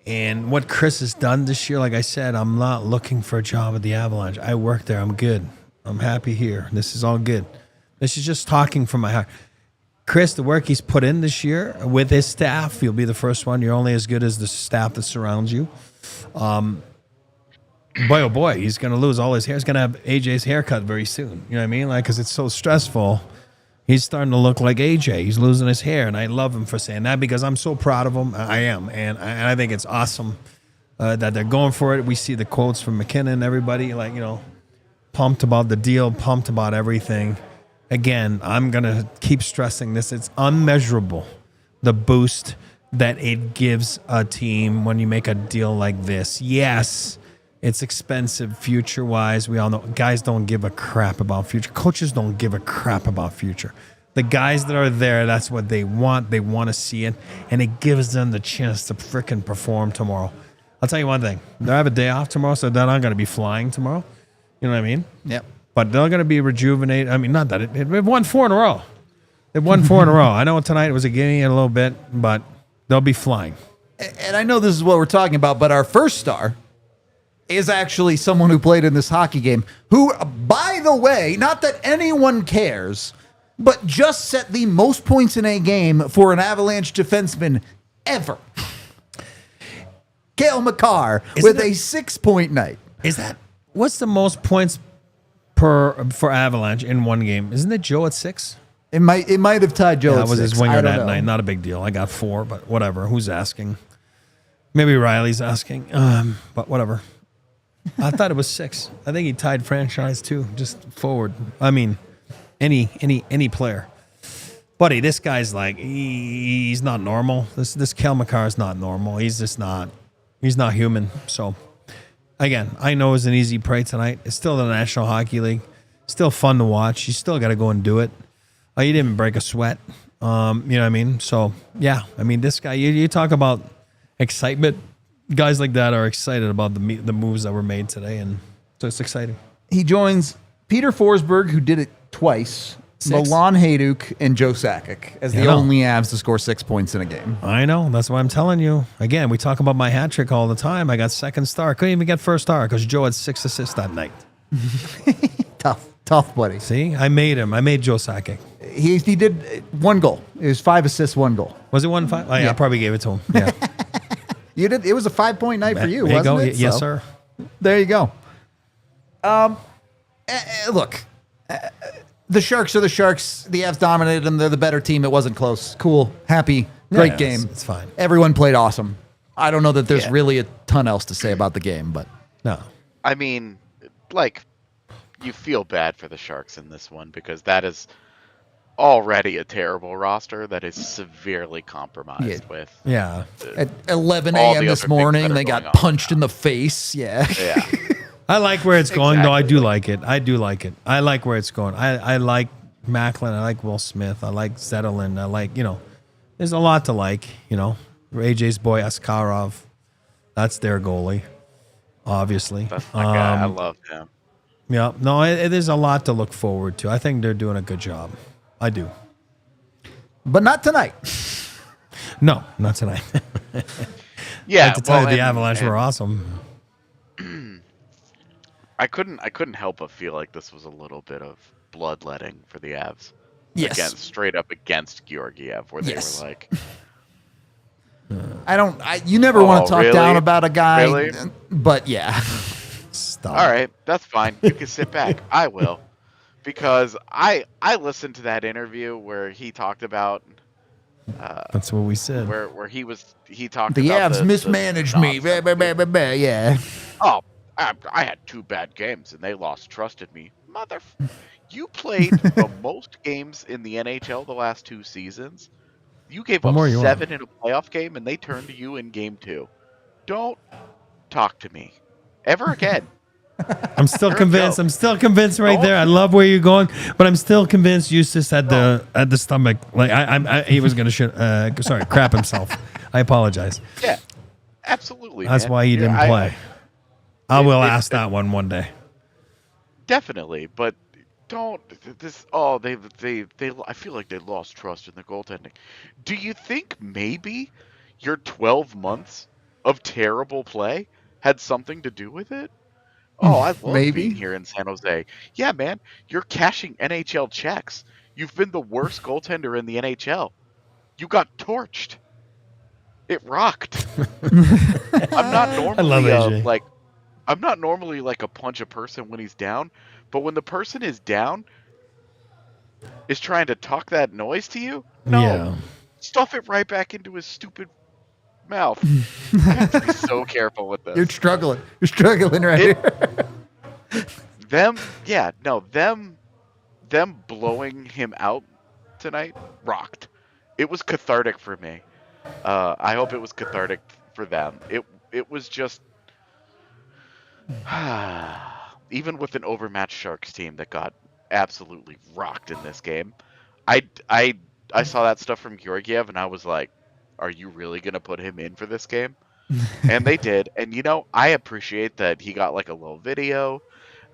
And what Chris has done this year, like I said, I'm not looking for a job at the Avalanche. I work there. I'm good. I'm happy here. This is all good. This is just talking from my heart. Chris, the work he's put in this year with his staff, you'll be the first one. You're only as good as the staff that surrounds you. Boy, oh boy, he's going to lose all his hair. He's going to have AJ's haircut very soon. You know what I mean? Like, because it's so stressful. He's starting to look like AJ. He's losing his hair, and I love him for saying that because I'm so proud of him. I am, and I think it's awesome that they're going for it. We see the quotes from McKinnon, everybody, like, you know, pumped about the deal, pumped about everything. Again, I'm going to keep stressing this. It's unmeasurable, the boost that it gives a team when you make a deal like this. Yes, it's expensive future-wise. We all know guys don't give a crap about future. Coaches don't give a crap about future. The guys that are there, that's what they want. They want to see it, and it gives them the chance to frickin' perform tomorrow. I'll tell you one thing. They have a day off tomorrow, so they're not going to be flying tomorrow. You know what I mean? Yep. But they're going to be rejuvenated. I mean, not that they've won 4 in a row. They've won 4 in a row. I know tonight it was a gimme a little bit, but they'll be flying. And I know this is what we're talking about, but our first star is actually someone who played in this hockey game, who, by the way, not that anyone cares, but just set the most points in a game for an Avalanche defenseman ever. Cale Makar with a 6-point night. What's the most points for Avalanche in one game? Isn't it Joe at 6? It might have tied Joe. That was 6. his winger that know. night. Not a big deal. I got 4, but whatever. Who's asking? Maybe Riley's asking. But whatever. I thought it was 6. I think he tied franchise too, just forward. I mean, any player. Buddy, this guy's like, he's not normal. This Cale Makar is not normal. He's just not. He's not human. So, again, I know it's an easy prey tonight. It's still the National Hockey League. Still fun to watch. You still got to go and do it. You didn't break a sweat. You know what I mean? So, yeah. I mean, this guy, you talk about excitement. Guys like that are excited about the moves that were made today, and so it's exciting. He joins Peter Forsberg, who did it twice, 6. Milan Hajduk, and Joe Sakic as the only Avs to score 6 points in a game. I know. That's what I'm telling you. Again, we talk about my hat trick all the time. I got second star. Couldn't even get first star because Joe had 6 assists that night. Tough, buddy. See, I made him. I made Joe Sakic. He did 1 goal. It was 5 assists, 1 goal. Was it 1-5? Oh, yeah, I probably gave it to him. Yeah. You did. It was a 5-point night for you, There wasn't you go. it? Yes, So, sir. There you go. Look, the Sharks are the Sharks. The Avs dominated them. They're the better team. It wasn't close. Cool. Happy. Great Yeah, game. it's fine. Everyone played awesome. I don't know that there's really a ton else to say about the game, but No. I mean, like, you feel bad for the Sharks in this one because that is already a terrible roster that is severely compromised with. Yeah. at 11 All the a.m. other this things morning, that are they going got on punched now. in the face. Yeah. Yeah. I like where it's going, though. I Exactly. do like it. I do like it. I like where it's going. I like Macklin. I like Will Smith. I like Zetterlund. I like, there's a lot to like, AJ's boy, Askarov. That's their goalie, obviously. That's my guy. I love him. Yeah. No, there's a lot to look forward to. I think they're doing a good job. I do. But not tonight. No, not tonight. Yeah. I have to tell you, the and- Avalanche and were awesome. I couldn't help but feel like this was a little bit of bloodletting for the Avs. Yes. Straight up against Georgiev, where they Yes. were like, You never want to talk really? down about a guy, Really? but yeah. Stop. all right, that's fine. You can sit back. I will. Because I listened to that interview where he talked about That's what we said. where he talked The about Avs mismanaged me. Blah, blah, blah, blah, blah, yeah. Oh, I had 2 bad games and they lost trust in me. You played the most games in the NHL the last 2 seasons. You gave What up more you 7 in a playoff game and they turned to you in game 2. Don't talk to me ever again. I'm still convinced. go. I'm still convinced right there. I love where you're going, but I'm still convinced Eustace had the stomach. Like he was gonna crap himself. I apologize. Yeah, absolutely. That's man. why he Yeah, didn't play. I will ask that one day. Definitely, but don't this. Oh, they. I feel like they lost trust in the goaltending. Do you think maybe your 12 months of terrible play had something to do with it? Oh, I love Maybe. being here in San Jose. Yeah, man, you're cashing NHL checks. You've been the worst goaltender in the NHL. You got torched. It rocked. I'm not I love normally AJ. I'm not normally like a punch a person when he's down, but when the person is down is trying to talk that noise to you, no, Yeah. stuff it right back into his stupid mouth. I have to be so careful with this. You're struggling. You're struggling right here. Them blowing him out tonight rocked. It was cathartic for me. I hope it was cathartic for them. It was just even with an overmatched Sharks team that got absolutely rocked in this game. I saw that stuff from Georgiev and I was like, are you really gonna put him in for this game? And they did. And I appreciate that he got like a little video,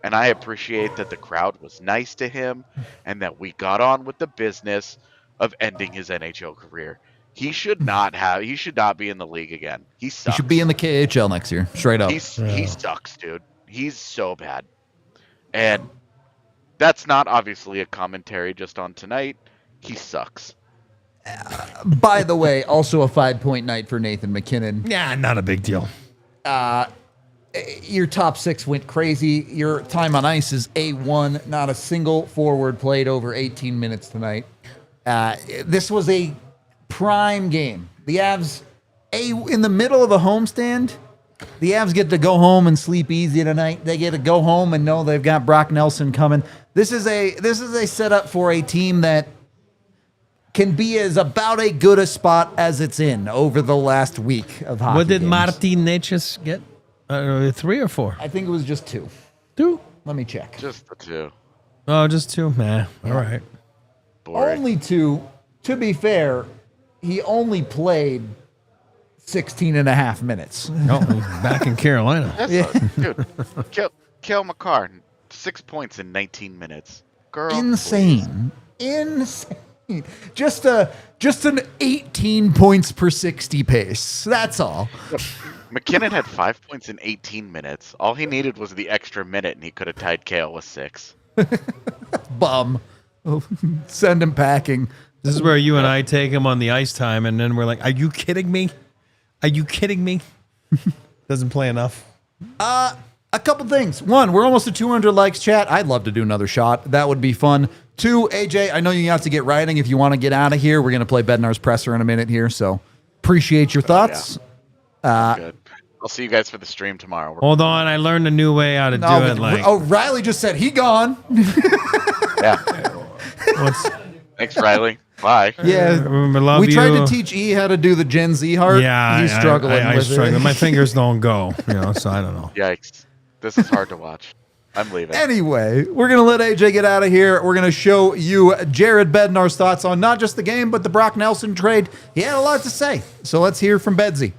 and I appreciate that the crowd was nice to him and that we got on with the business of ending his NHL career. He should not be in the league again. He He sucks. should be in the KHL next year, straight up. He sucks, dude. He's so bad. And that's not obviously a commentary just on tonight. He sucks. By the way, also a 5-point night for Nathan McKinnon. Yeah, not a big deal. Your top six went crazy. Your time on ice is A1. Not a single forward played over 18 minutes tonight. This was a prime game. The Avs, in the middle of a homestand, the Avs get to go home and sleep easy tonight. They get to go home and know they've got Brock Nelson coming. This is a setup for a team that can be as about a good a spot as it's in over the last week of hockey. What did games. Martin Necas get? 3 or 4? I think it was just 2. 2? Let me check. Just the two. Oh, just 2? Nah. All right. Boring. Only 2. To be fair, he only played 16 and a half minutes. Oh, he's back in Carolina. Dude, kill Makar. 6 points in 19 minutes. Girl, Insane. Just an 18 points per 60 pace. That's all. please. McKinnon had 5 points in 18 minutes. All he needed was the extra minute, and he could have tied Kale with 6. Bum. Send him packing. This is where you and I take him on the ice time, and then we're like, are you kidding me? Are you kidding me? Doesn't play enough. A couple things. 1, we're almost at 200 likes, chat. I'd love to do another shot. That would be fun. 2, AJ, I know you have to get writing. If you want to get out of here, we're going to play Bednar's Presser in a minute here, so appreciate your thoughts. Good. I'll see you guys for the stream tomorrow. Hold on, I learned a new way how to do it. Like, Riley just said he gone. Yeah. what's, Thanks, Riley. Bye. Yeah, love we tried you. to teach E how to do the Gen Z heart. Yeah, He's struggling I with struggle. it. My fingers don't go, so I don't know. Yikes. This is hard to watch. I'm leaving. Anyway, we're going to let AJ get out of here. We're going to show you Jared Bednar's thoughts on not just the game, but the Brock Nelson trade. He had a lot to say. So let's hear from Bedsy.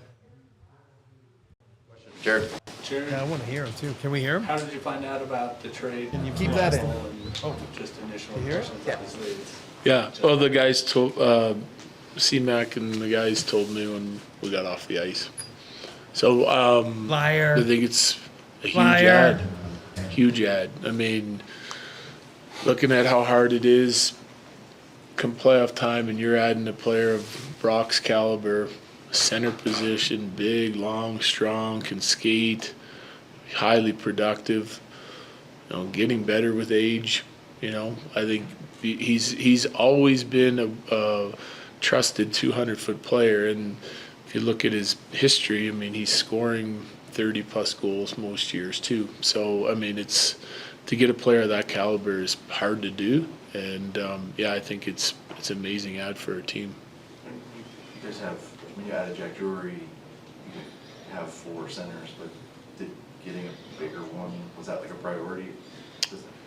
Jared. Yeah, I want to hear him too. Can we hear him? How did you find out about the trade? Can you keep that in? Just initial hear it? impressions, obviously. It's- Yeah, well, the guys told, C-Mac and the guys told me when we got off the ice. So, Liar. I think it's a huge Liar. ad. Huge ad. I mean, looking at how hard it is come playoff time and you're adding a player of Brock's caliber, center position, big, long, strong, can skate, highly productive, getting better with age. I think he's always been a trusted 200-foot player, and if you look at his history, I mean, he's scoring 30-plus goals most years too. So, I mean, it's to get a player of that caliber is hard to do, and I think it's an amazing ad for a team. You guys have, when you added Jack Drury, you have 4 centers, but did getting a bigger one, was that like a priority?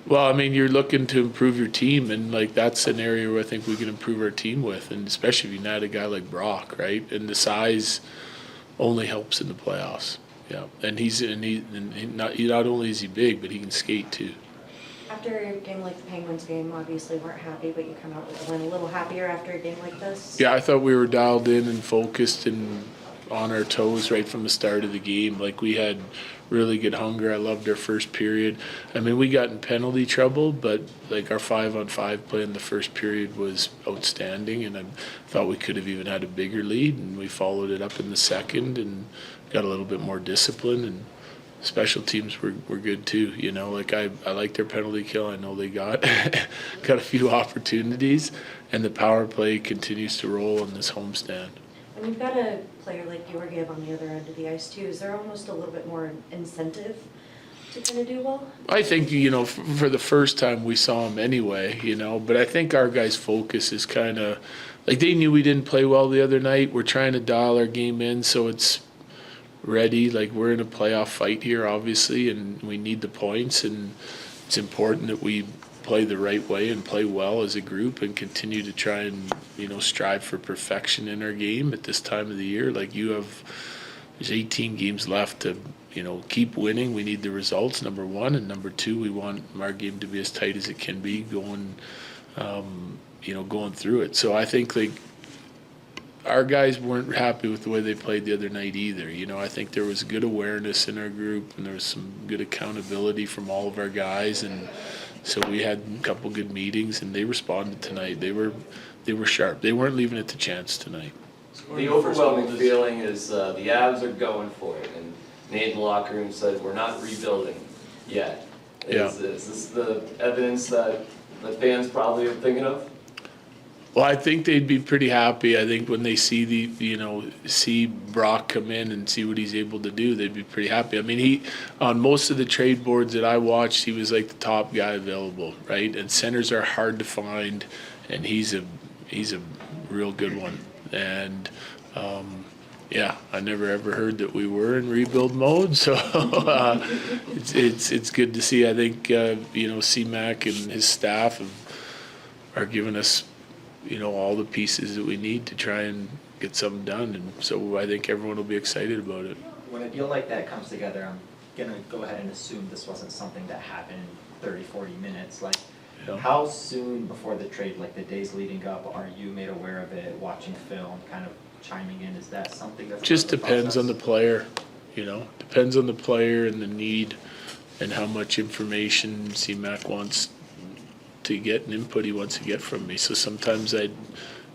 Well, I mean, you're looking to improve your team, and like that's an area where I think we can improve our team with, and especially if you add a guy like Brock, right? And the size only helps in the playoffs. Yeah, and not only is he big, but he can skate too. After a game like the Penguins game, obviously weren't happy, but you come out with a win a little happier after a game like this. Yeah, I thought we were dialed in and focused, and on our toes right from the start of the game. Like, we had really good hunger. I loved our first period. I mean, we got in penalty trouble, but like our 5-on-5 play in the first period was outstanding, and I thought we could have even had a bigger lead, and we followed it up in the second and got a little bit more discipline, and special teams were good too. You know, like I like their penalty kill. I know they got got a few opportunities, and the power play continues to roll on this homestand. When you've got a player like Georgiev on the other end of the ice too, is there almost a little bit more incentive to kind of do well? I think, you know, for the first time we saw him anyway, you know, but I think our guys' focus is kind of, like, they knew we didn't play well the other night. We're trying to dial our game in so it's ready. Like, we're in a playoff fight here, obviously, and we need the points, and it's important that we play the right way and play well as a group and continue to try and, you know, strive for perfection in our game at this time of the year. Like, there's 18 games left to, you know, keep winning. We need the results, number one, and number two, we want our game to be as tight as it can be going through it. So I think, like, our guys weren't happy with the way they played the other night either. You know, I think there was good awareness in our group, and there was some good accountability from all of our guys, and so we had a couple good meetings, and they responded tonight. They were sharp. They weren't leaving it to chance tonight. The overwhelming feeling is the Avs are going for it, and Nate in the locker room said, we're not rebuilding yet. Is this the evidence that the fans probably are thinking of? Well, I think they'd be pretty happy. I think when they see Brock come in and see what he's able to do, they'd be pretty happy. I mean, on most of the trade boards that I watched, he was like the top guy available, right? And centers are hard to find, and he's a real good one. And I never ever heard that we were in rebuild mode, so it's good to see. I think C-Mac and his staff are giving us, you know, all the pieces that we need to try and get something done, and so I think everyone will be excited about it. When a deal like that comes together, I'm gonna go ahead and assume this wasn't something that happened in 30-40 minutes. Like, how soon before the trade, like the days leading up, are you made aware of it, watching film, kind of chiming in? Is that something that's Just depends on the player, you know, depends on the player and the need and how much information C-Mac wants to get and input he wants to get from me. So sometimes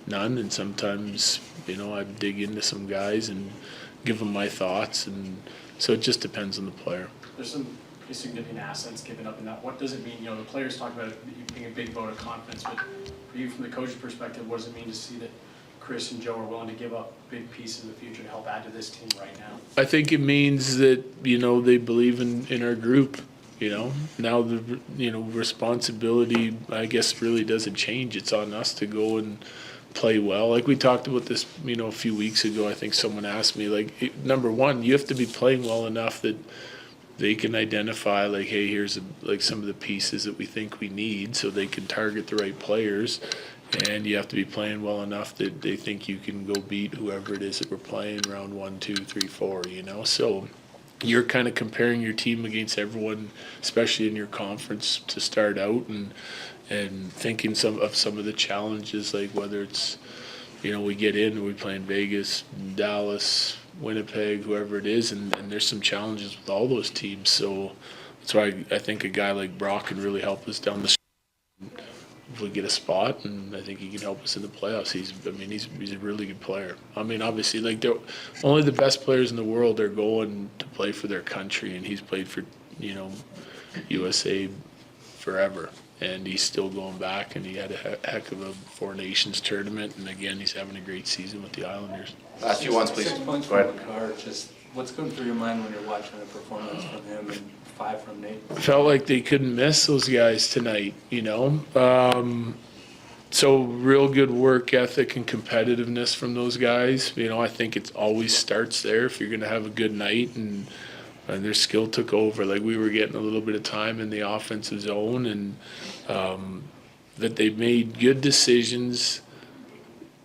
none, and sometimes, you know, I dig into some guys and give them my thoughts, and so it just depends on the player. There's some pretty significant assets given up in that. What does it mean? You know, the players talk about it being a big vote of confidence, but for you, from the coach's perspective, what does it mean to see that Chris and Joe are willing to give up big pieces in the future to help add to this team right now? I think it means that, you know, they believe in our group. You know, now the responsibility, I guess, really doesn't change. It's on us to go and play well. Like we talked about this, you know, a few weeks ago. I think someone asked me, like, number one, you have to be playing well enough that they can identify, like, hey, here's some of the pieces that we think we need, so they can target the right players. And you have to be playing well enough that they think you can go beat whoever it is that we're playing round 1, 2, 3, 4. You know, so you're kind of comparing your team against everyone, especially in your conference, to start out, and thinking of some of the challenges, like whether it's, you know, we get in and we play in Vegas, Dallas, Winnipeg, whoever it is, and there's some challenges with all those teams. So that's why I think a guy like Brock can really help us down the street if we get a spot, and I think he can help us in the playoffs. He's a really good player. I mean, obviously, like, only the best players in the world are going to play for their country, and he's played for, you know, USA forever, and he's still going back, and he had a heck of a Four Nations tournament, and again, he's having a great season with the Islanders. Last few ones, please. 6 points Go ahead. from Makar. Just what's going through your mind when you're watching a performance from him and 5 from Nate? Felt like they couldn't miss those guys tonight, you know. So real good work ethic and competitiveness from those guys. You know, I think it always starts there. If you're going to have a good night, and their skill took over, like we were getting a little bit of time in the offensive zone, and that they made good decisions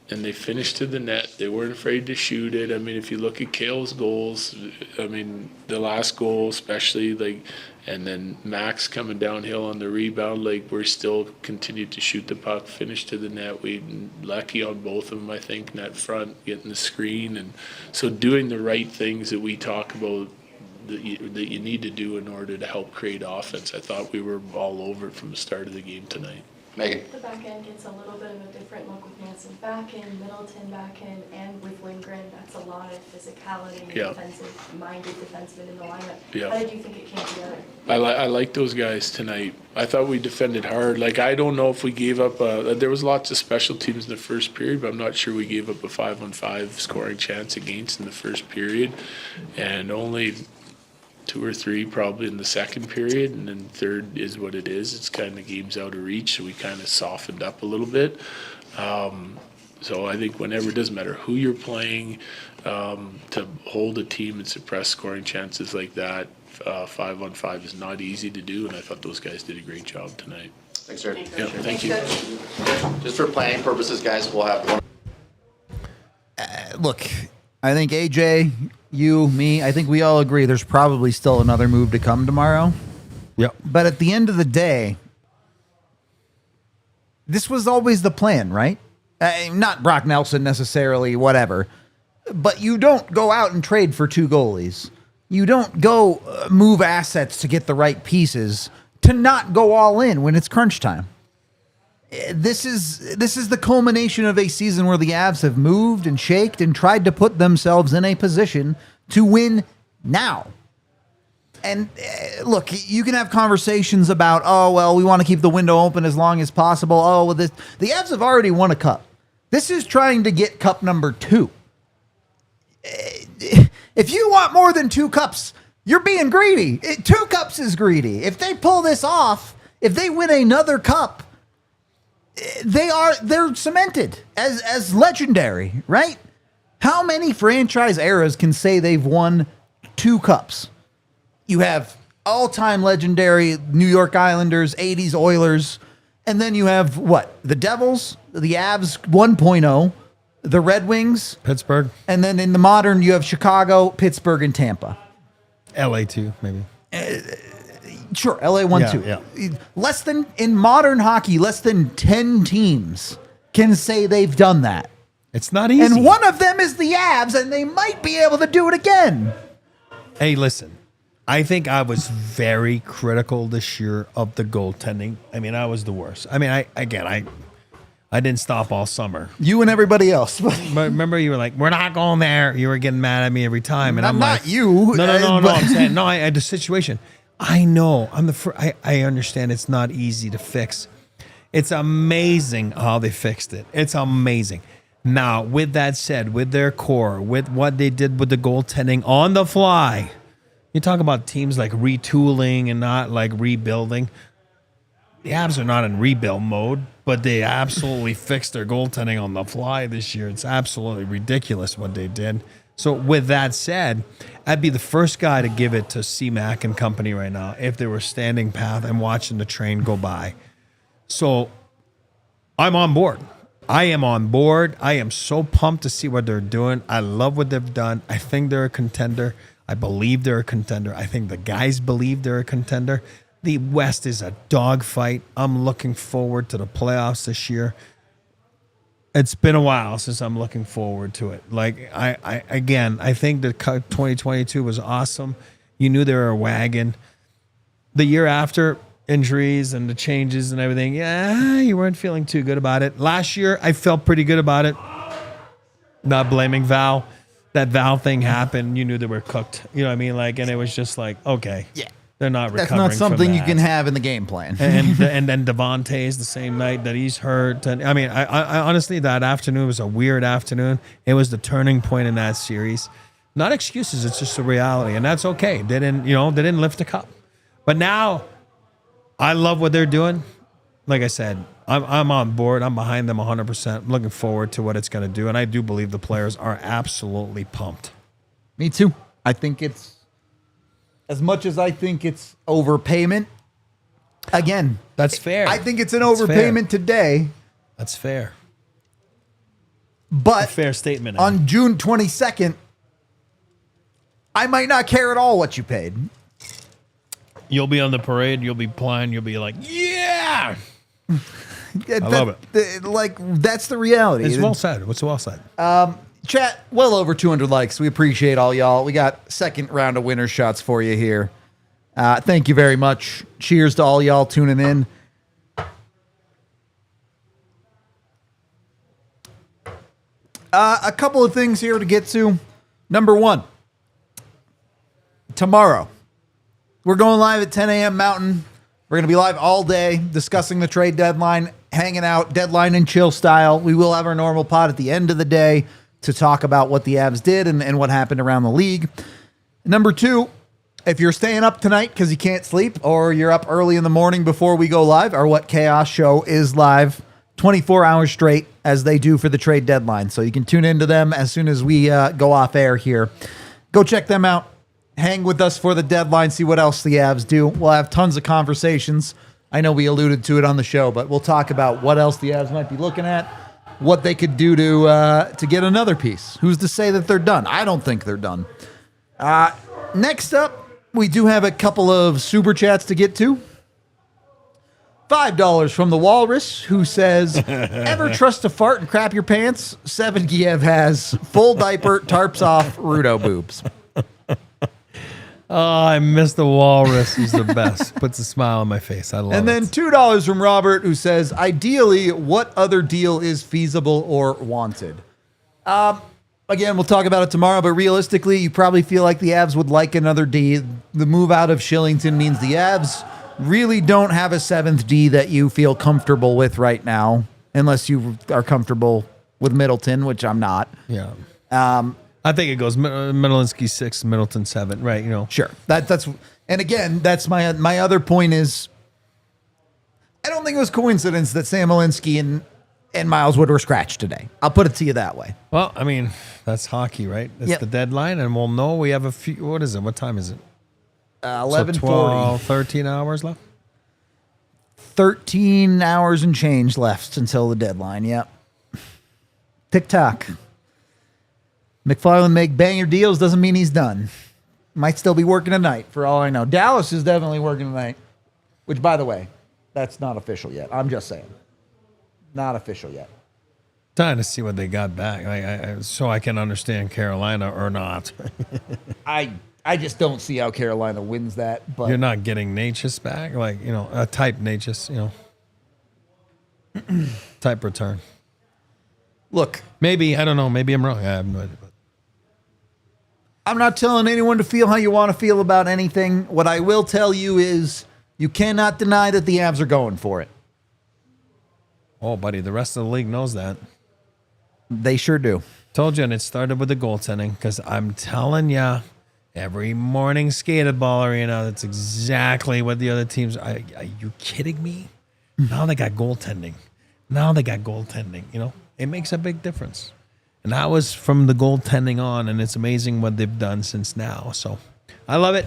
and they finished to the net. They weren't afraid to shoot it. I mean, if you look at Kale's goals, I mean, the last goal especially, like, and then Max coming downhill on the rebound, like, we're still continued to shoot the puck, finish to the net. We lucky on both of them, I think, net front, getting the screen. And so doing the right things that we talk about that you need to do in order to help create offense. I thought we were all over it from the start of the game tonight. Megan. The back end gets a little bit of a different look with Manson back end, Middleton back end, and with Lindgren. That's a lot of physicality, defensive-minded defensemen in the lineup. Yeah. How did you think it came together? I like those guys tonight. I thought we defended hard. Like, I don't know if we gave up there was lots of special teams in the first period, but I'm not sure we gave up a 5-on-5 scoring chance against in the first period, and only 2 or 3 probably in the second period, and then third is what it is. It's kind of games out of reach, so we kind of softened up a little bit. So I think whenever, it doesn't matter who you're playing, to hold a team and suppress scoring chances like that, 5-on-5 is not easy to do, and I thought those guys did a great job tonight. Thanks, sir. Yeah, thank you. Just for planning purposes, guys, we'll have one. Look, I think AJ, you, me, I think we all agree there's probably still another move to come tomorrow. Yep. But at the end of the day, this was always the plan, right? Not Brock Nelson necessarily, whatever. But you don't go out and trade for 2 goalies. You don't go move assets to get the right pieces to not go all in when it's crunch time. This is the culmination of a season where the Avs have moved and shaked and tried to put themselves in a position to win now. And look, you can have conversations about, oh, well, we want to keep the window open as long as possible. Oh, well, the Avs have already won a cup. This is trying to get cup number 2. If you want more than 2 cups, you're being greedy. 2 cups is greedy. If they pull this off, if they win another cup, they're cemented as legendary, right? How many franchise eras can say they've won 2 cups? You have all-time legendary New York Islanders, 80s Oilers, and then you have what? The Devils, the Avs 1.0, the Red Wings, Pittsburgh, and then in the modern you have Chicago, Pittsburgh, and Tampa. LA too, maybe. Sure, LA won 2. Yeah. Less than, in modern hockey, less than 10 teams can say they've done that. It's not easy. And one of them is the Avs, and they might be able to do it again. Hey, listen, I think I was very critical this year of the goaltending. I mean, I was the worst. I mean, I didn't stop all summer. You and everybody else. But remember, you were like, we're not going there. You were getting mad at me every time. And I'm not like, you. No. I'm saying, no, I had the situation. I know. I understand it's not easy to fix. It's amazing how they fixed it. It's amazing. Now, with that said, with their core, with what they did with the goaltending on the fly, you talk about teams like retooling and not like rebuilding. The Avs are not in rebuild mode, but they absolutely fixed their goaltending on the fly this year. It's absolutely ridiculous what they did. So with that said, I'd be the first guy to give it to C-Mac and company right now if they were standing path and watching the train go by. So I'm on board. I am on board. I am so pumped to see what they're doing. I love what they've done. I think they're a contender. I believe they're a contender. I think the guys believe they're a contender. The West is a dogfight. I'm looking forward to the playoffs this year. It's been a while since I'm looking forward to it. Like, I think the 2022 was awesome. You knew they were a wagon. The year after, injuries and the changes and everything, you weren't feeling too good about it. Last year, I felt pretty good about it. Not blaming Val. That Val thing happened. You knew they were cooked. You know what I mean? Like, and it was just like, okay. Yeah. They're not recovering. That's not something from you that. can have in the game plan. and then Devontae's the same night that he's hurt. And I mean, I honestly, that afternoon was a weird afternoon. It was the turning point in that series. Not excuses. It's just a reality, and that's okay. They didn't lift the cup, but now I love what they're doing. Like I said, I'm on board. I'm behind them 100%. I'm looking forward to what it's going to do, and I do believe the players are absolutely pumped. Me too. I think it's, as much as I think it's overpayment, again, that's fair. I think it's an overpayment today. That's fair. But fair statement. on June 22nd, I might not care at all what you paid. You'll be on the parade. You'll be playing. You'll be like, yeah. I love it. That's the reality. It's well said. What's well said? Chat, well over 200 likes. We appreciate all y'all. We got second round of winner shots for you here. Thank you very much. Cheers to all y'all tuning in. A couple of things here to get to. Number one, tomorrow, we're going live at 10 a.m. Mountain. We're going to be live all day discussing the trade deadline, hanging out, deadline and chill style. We will have our normal pod at the end of the day to talk about what the Avs did and what happened around the league. Number two, if you're staying up tonight because you can't sleep or you're up early in the morning before we go live, our What Chaos show is live 24 hours straight as they do for the trade deadline. So you can tune into them as soon as we go off air here. Go check them out. Hang with us for the deadline, see what else the Avs do. We'll have tons of conversations. I know we alluded to it on the show, but we'll talk about what else the Avs might be looking at, what they could do to get another piece. Who's to say that they're done? I don't think they're done. Next up, we do have a couple of super chats to get to. $5 from the Walrus, who says, ever trust to fart and crap your pants? 7 Kiev has full diaper, tarps off, Rudo boobs. Oh, I miss the Walrus. He's the best. Puts a smile on my face. I love it. And then $2 from Robert, who says, ideally, what other deal is feasible or wanted? Again, we'll talk about it tomorrow, but realistically, you probably feel like the Avs would like another D. The move out of Shillington means the Avs really don't have a 7th D that you feel comfortable with right now, unless you are comfortable with Middleton, which I'm not. Yeah. I think it goes Middlensky 6, Middleton 7, right? You know, sure. That's and again, that's my other point is, I don't think it was coincidence that Sam Alinsky and Miles Wood were scratched today. I'll put it to you that way. Well, I mean, that's hockey, right? It's the deadline, and we'll know we have a few. What is it? What time is it? 11:40. So 12, 13 hours left. 13 hours and change left until the deadline. Yep. Tick-tock. McFarland make banger deals doesn't mean he's done. Might still be working tonight for all I know. Dallas is definitely working tonight, which, by the way, that's not official yet. I'm just saying. Not official yet. Trying to see what they got back, so I can understand Carolina or not. I just don't see how Carolina wins that. But you're not getting Natchez back, a type Natchez, type return. Look, maybe I don't know. Maybe I'm wrong. I have no idea. But I'm not telling anyone to feel how you want to feel about anything. What I will tell you is you cannot deny that the Avs are going for it. Oh, buddy, the rest of the league knows that. They sure do. Told you, and it started with the goaltending, because I'm telling you, every morning skate at Ball Arena, that's exactly what the other teams are you kidding me? Now they got goaltending. It makes a big difference. And that was from the goaltending on, and it's amazing what they've done since now. So I love it.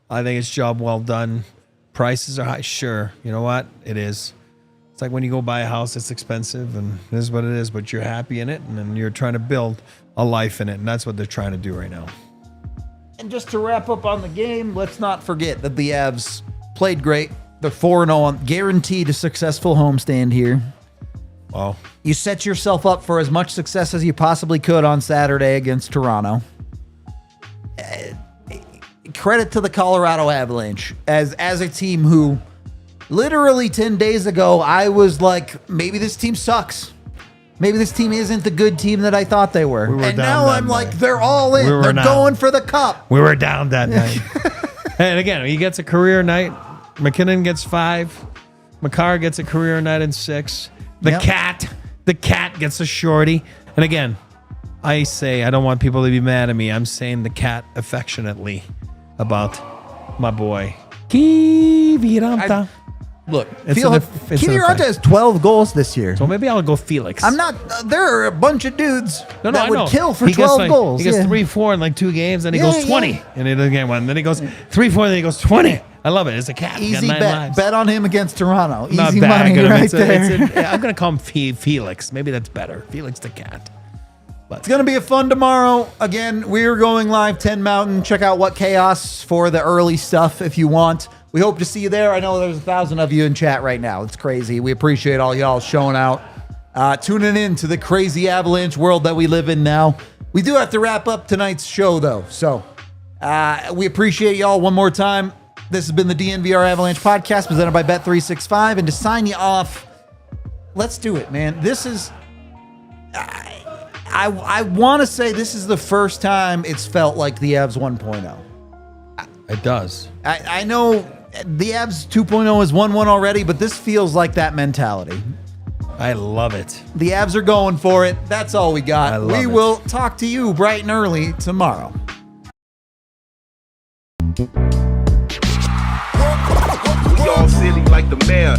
I think it's job well done. Prices are high. Sure. You know what? It is. It's like when you go buy a house, it's expensive, and it is what it is, but you're happy in it, and then you're trying to build a life in it, and that's what they're trying to do right now. And just to wrap up on the game, let's not forget that the Avs played great. They're 4-0 on guaranteed a successful homestand here. Wow. You set yourself up for as much success as you possibly could on Saturday against Toronto. Credit to the Colorado Avalanche as a team who literally 10 days ago, I was like, maybe this team sucks. Maybe this team isn't the good team that I thought they were. And now I'm like, they're all in. They're going for the cup. We were down that night. And again, he gets a career night. McKinnon gets 5. Makar gets a career night in 6. The cat gets a shorty. And again, I say, I don't want people to be mad at me. I'm saying the cat affectionately about my boy. Kiviranta. Look, Kiviranta has 12 goals this year. So maybe I'll go Felix. I'm not. There are a bunch of dudes that would kill for he 12 goals. He gets 3-4 in like 2 games, then he goes 20. And he doesn't get one. Then he goes 3-4, then he goes 20. I love it. It's a cat. Easy bet. Bet on him against Toronto. Not Easy money right there. I'm going to call him Felix. Maybe that's better. Felix the cat. But It's going to be a fun tomorrow. Again, we're going live 10 Mountain. Check out What Chaos for the early stuff if you want. We hope to see you there. I know there's 1,000 of you in chat right now. It's crazy. We appreciate all y'all showing out, tuning in to the crazy Avalanche world that we live in now. We do have to wrap up tonight's show, though. So we appreciate y'all one more time. This has been the DNVR Avalanche podcast presented by Bet365. And to sign you off, let's do it, man. This is... I want to say this is the first time it's felt like the Avs 1.0. it does. I know the Avs 2.0 is 1-1 already, but this feels like that mentality. I love it. The Avs are going for it. That's all we got. We it. will talk to you bright and early tomorrow. We all silly like the mayor.